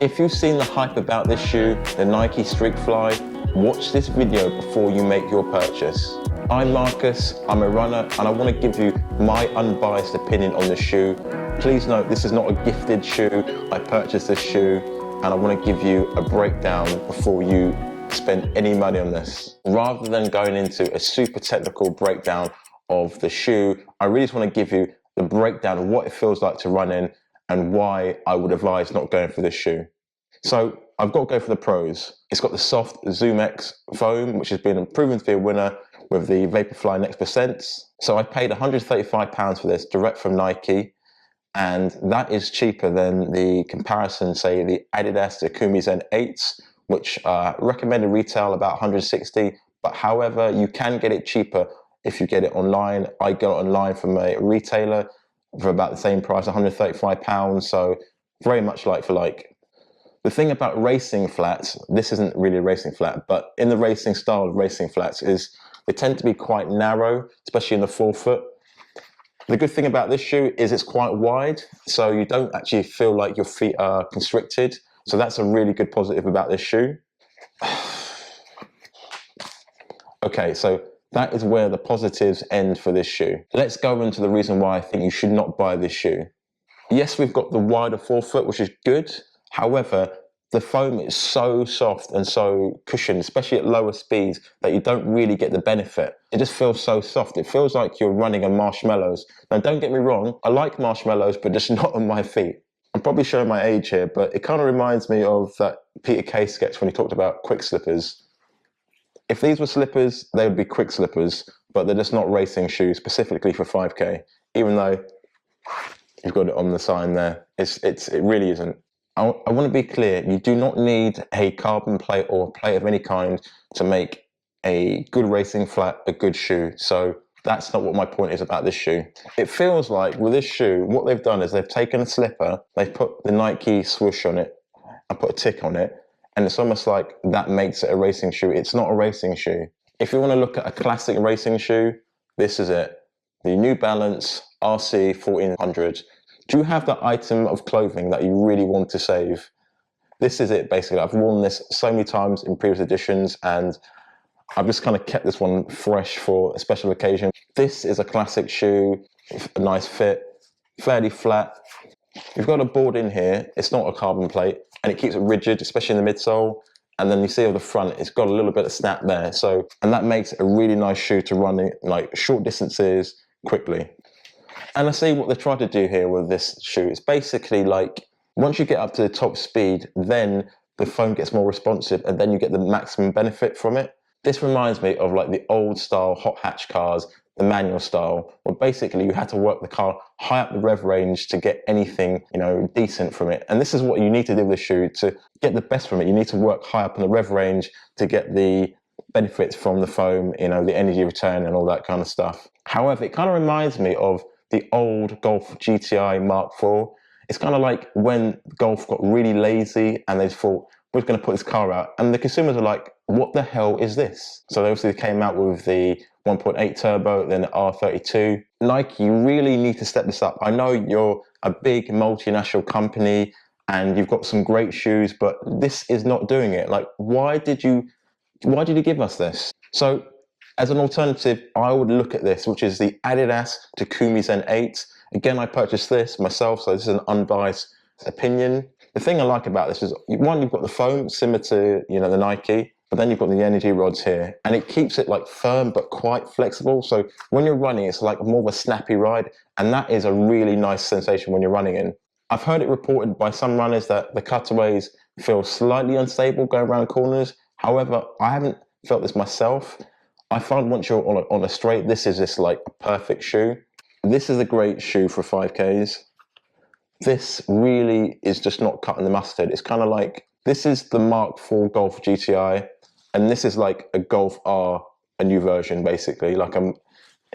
If you've seen the hype about this shoe, the Nike Streakfly, watch this video before you make your purchase. I'm Marcus, I'm a runner, and I want to give you my unbiased opinion on the shoe. Please note, this is not a gifted shoe. I purchased this shoe, and I want to give you a breakdown before you spend any money on this. Rather than going into a super technical breakdown of the shoe, I really just want to give you the breakdown of what it feels like to run in and why I would advise not going for this shoe. So I've got to go for the pros. It's got the soft Zoom X foam, which has been proven to be a winner with the Vaporfly Next Percents. So I paid £135 for this direct from Nike, and that is cheaper than the comparison, say the Adidas, the Kumi Zen 8s, which recommended retail about 160, but however, you can get it cheaper if you get it online. I got it online from a retailer for about the same price, £135, so very much like for like. The thing about racing flats, this isn't really a racing flat, but in the racing style of racing flats is they tend to be quite narrow, especially in the forefoot. The good thing about this shoe is it's quite wide, so you don't actually feel like your feet are constricted. So that's a really good positive about this shoe. Okay, so that is where the positives end for this shoe. Let's go into the reason why I think you should not buy this shoe. Yes, we've got the wider forefoot, which is good. However, the foam is so soft and so cushioned, especially at lower speeds, that you don't really get the benefit. It just feels so soft. It feels like you're running on marshmallows. Now, don't get me wrong, I like marshmallows, but just not on my feet. I'm probably showing my age here, but it kind of reminds me of that Peter Kay sketch when he talked about quick slippers. If these were slippers, they would be quick slippers, but they're just not racing shoes, specifically for 5K, even though you've got it on the sign there. It really isn't. I want to be clear, you do not need a carbon plate or a plate of any kind to make a good racing flat a good shoe. So that's not what my point is about this shoe. It feels like with this shoe, what they've done is they've taken a slipper, they've put the Nike swoosh on it and put a tick on it, and it's almost like that makes it a racing shoe. It's not a racing shoe. If you want to look at a classic racing shoe, this is it. The New Balance RC 1400. Do you have that item of clothing that you really want to save? This is it, basically. I've worn this so many times in previous editions, and I've just kind of kept this one fresh for a special occasion. This is a classic shoe, a nice fit, fairly flat. You've got a board in here. It's not a carbon plate, and it keeps it rigid, especially in the midsole. And then you see on the front, it's got a little bit of snap there. So, and that makes it a really nice shoe to run in, like short distances quickly. And I see what they're trying to do here with this shoe. It's basically like, once you get up to the top speed, then the foam gets more responsive and then you get the maximum benefit from it. This reminds me of like the old style hot hatch cars, the manual style, where basically you had to work the car high up the rev range to get anything, decent from it. And this is what you need to do with the shoe to get the best from it. You need to work high up in the rev range to get the benefits from the foam, the energy return and all that kind of stuff. However, it kind of reminds me of the old Golf GTI Mark IV. It's kind of like when Golf got really lazy and they thought, we're going to put this car out. And the consumers are like, what the hell is this? So they obviously came out with the 1.8 turbo, then the R32. Nike, you really need to step this up. I know you're a big multinational company and you've got some great shoes, but this is not doing it. Like, why did you give us this? So, as an alternative, I would look at this, which is the Adidas to Kumi Zen 8. Again, I purchased this myself, so this is an unbiased opinion. The thing I like about this is, one, you've got the foam similar to the Nike, but then you've got the energy rods here, and it keeps it like firm but quite flexible. So when you're running, it's like more of a snappy ride, and that is a really nice sensation when you're running in. I've heard it reported by some runners that the cutaways feel slightly unstable going around corners. However, I haven't felt this myself. I find once you're on a straight, this is just like a perfect shoe. This is a great shoe for 5Ks. This really is just not cutting the mustard. It's kind of like, this is the Mark IV Golf GTI, and this is like a Golf R, a new version, basically. Like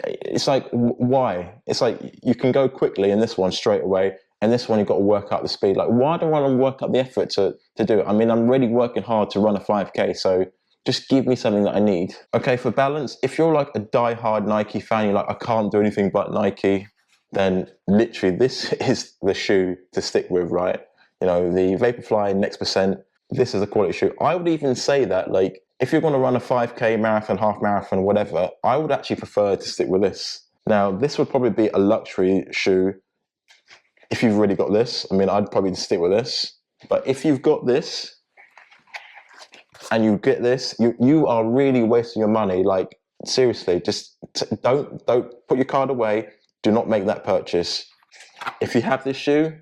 it's like, why? It's like you can go quickly in this one straight away, and this one you've got to work up the speed. Like, why do I want to work up the effort to do it? I mean, I'm really working hard to run a 5K, so just give me something that I need. Okay, for balance, if you're like a die-hard Nike fan, you're like, I can't do anything but Nike, then literally this is the shoe to stick with, right? you know, the Vaporfly Next Percent, this is a quality shoe. I would even say that, like, if you're going to run a 5K marathon, half marathon, whatever, I would actually prefer to stick with this. Now, this would probably be a luxury shoe if you've really got this. I mean, I'd probably stick with this. But if you've got this and you get this, you are really wasting your money. Like, seriously, just don't put your card away. Do not make that purchase. If you have this shoe,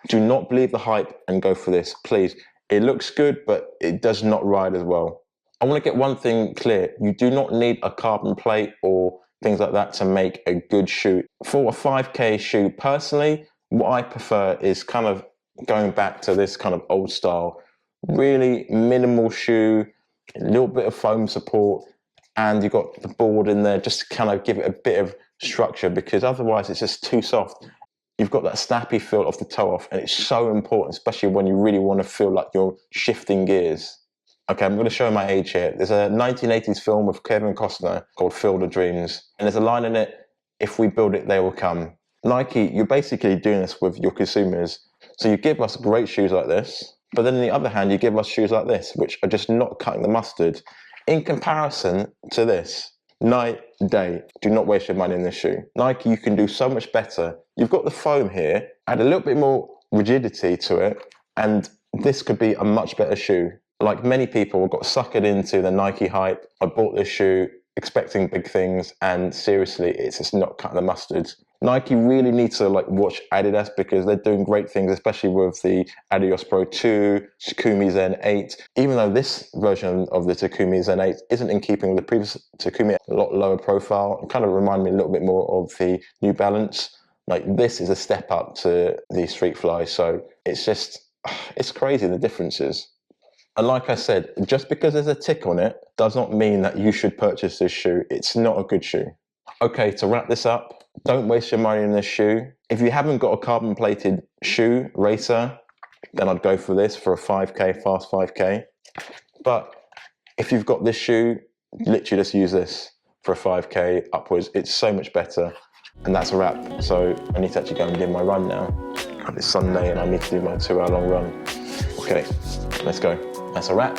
do not believe the hype and go for this, please. It looks good, but it does not ride as well. I want to get one thing clear. You do not need a carbon plate or things like that to make a good shoe. For a 5K shoe, personally, what I prefer is kind of going back to this kind of old style, really minimal shoe, a little bit of foam support, and you've got the board in there just to kind of give it a bit of structure, because otherwise it's just too soft. You've got that snappy feel off the toe off, and it's so important, especially when you really want to feel like you're shifting gears. Okay, I'm going to show my age here. There's a 1980s film with Kevin Costner called Field of Dreams, and there's a line in it, "If we build it, they will come." Nike, you're basically doing this with your consumers. So you give us great shoes like this, but then on the other hand, you give us shoes like this, which are just not cutting the mustard. In comparison to this, night, day, do not waste your money in this shoe. Nike, you can do so much better. You've got the foam here, add a little bit more rigidity to it, and this could be a much better shoe. Like many people got suckered into the Nike hype. I bought this shoe expecting big things, and seriously, it's just not cutting the mustard. Nike really needs to like watch Adidas, because they're doing great things, especially with the Adios Pro 2, Takumi Zen 8. Even though this version of the Takumi Zen 8 isn't in keeping with the previous Takumi, a lot lower profile, it kind of reminds me a little bit more of the New Balance. Like, this is a step up to the Streakfly, so it's just, it's crazy the differences. And like I said, just because there's a tick on it does not mean that you should purchase this shoe. It's not a good shoe. Okay, to wrap this up, don't waste your money in this shoe. If you haven't got a carbon plated shoe racer, then I'd go for this for a 5K, fast 5K. But if you've got this shoe, literally just use this for a 5K upwards. It's so much better. And that's a wrap. So I need to actually go and do my run now. It's Sunday and I need to do my 2-hour long run. Okay, let's go. That's a wrap.